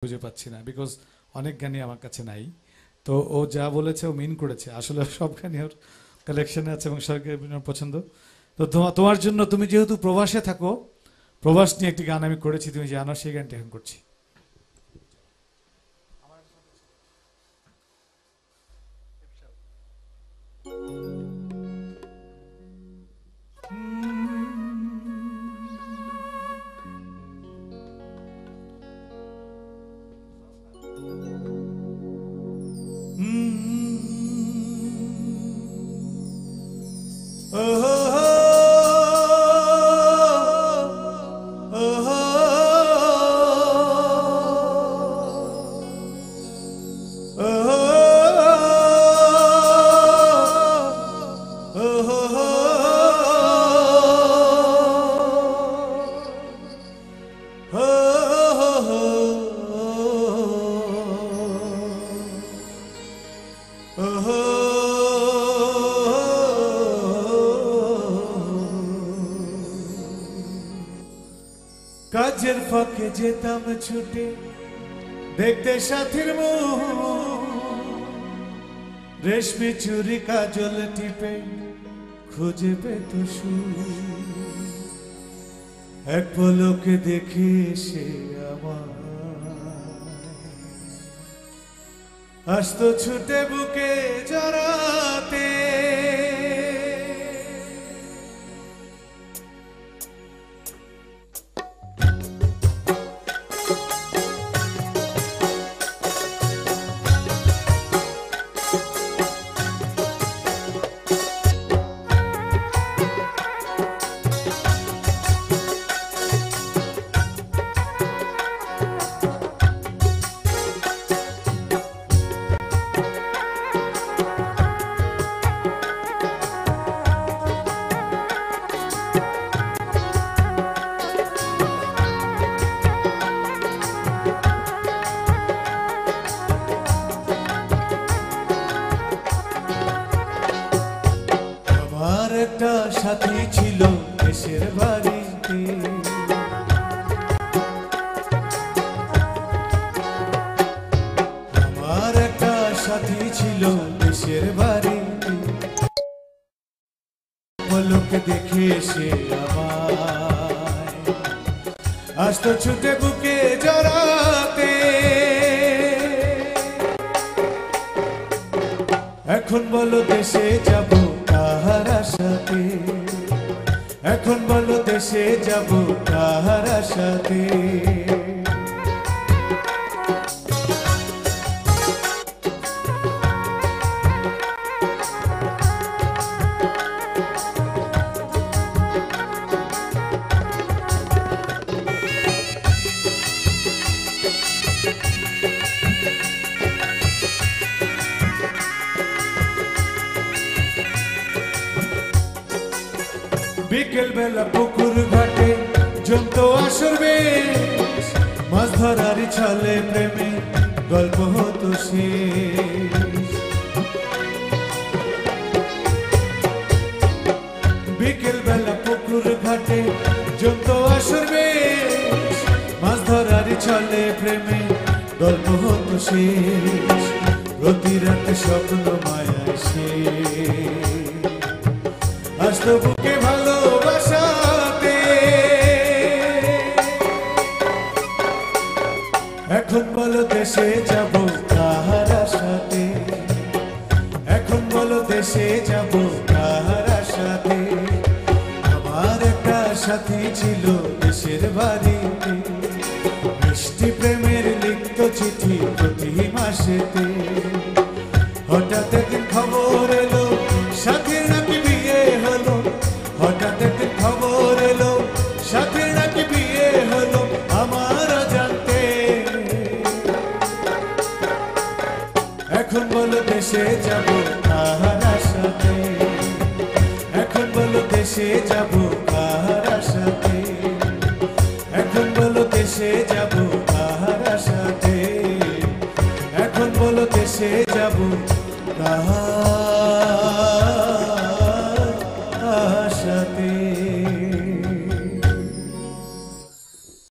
খুঁজে পাচ্ছি না, বিকজ অনেক গানই আমার কাছে নাই। তো ও যা বলেছে ও মিন করেছে, আসলে সব গানই ওর কালেকশনে আছে এবং সবাইকে পছন্দ। তো তোমার জন্য, তুমি যেহেতু প্রবাসে থাকো, প্রবাস নিয়ে একটি গান আমি করেছি, তুমি জানো, সেই গানটি এখন করছি। কাজের ফাঁকে যেতাম ছুটে দেখতে সাথীর মুখ, রেশমি চুরি কাজল টিপে খুঁজে পেত এক পলকে দেখে সে আমার আসতো ছুটে বুকে জড়াতে। একটা সাথী ছিল দেশের বাড়িতে, আমার একটা সাথী ছিল দেশের বাড়িতে, পলকে দেখে সে আমায় আসতো ছুটে বুকে জড়াতে। এখন বলো দেশে যাব কাহার আশাতে, এখন বলো দেশে যাব কাহার আশাতে। বিকেল বেলা পুকুর ঘাটে জমতো আসর বেশ, মাছ ধরার ছলে প্রেমে গল্প হতো শেষ। বিকেল বেলা পুকুর ঘাটে জমতো আসর বেশ, মাছ ধরার ছলে প্রেমে গল্প হতো শেষ। প্রতি রাতে স্বপ্ন মায়া সে আসতো বুকে ভালোবাসাতে। এখন বলো দেশে যাব কাহার আশাতে, এখন বলো দেশে যাব কাহার আশাতে। আমার একটা সাথী ছিল দেশের বাড়িতে, মিষ্টি প্রেমের লিখত চিঠি প্রতি মাসেতে। হঠাৎ একদিন খবর এলো সাথীর নাকি বিয়ে হলো, হঠাৎ একদিন খবর এলো সাথীর নাকি বিয়ে হলো আমার জানতে। এখন বলো দেশে যাব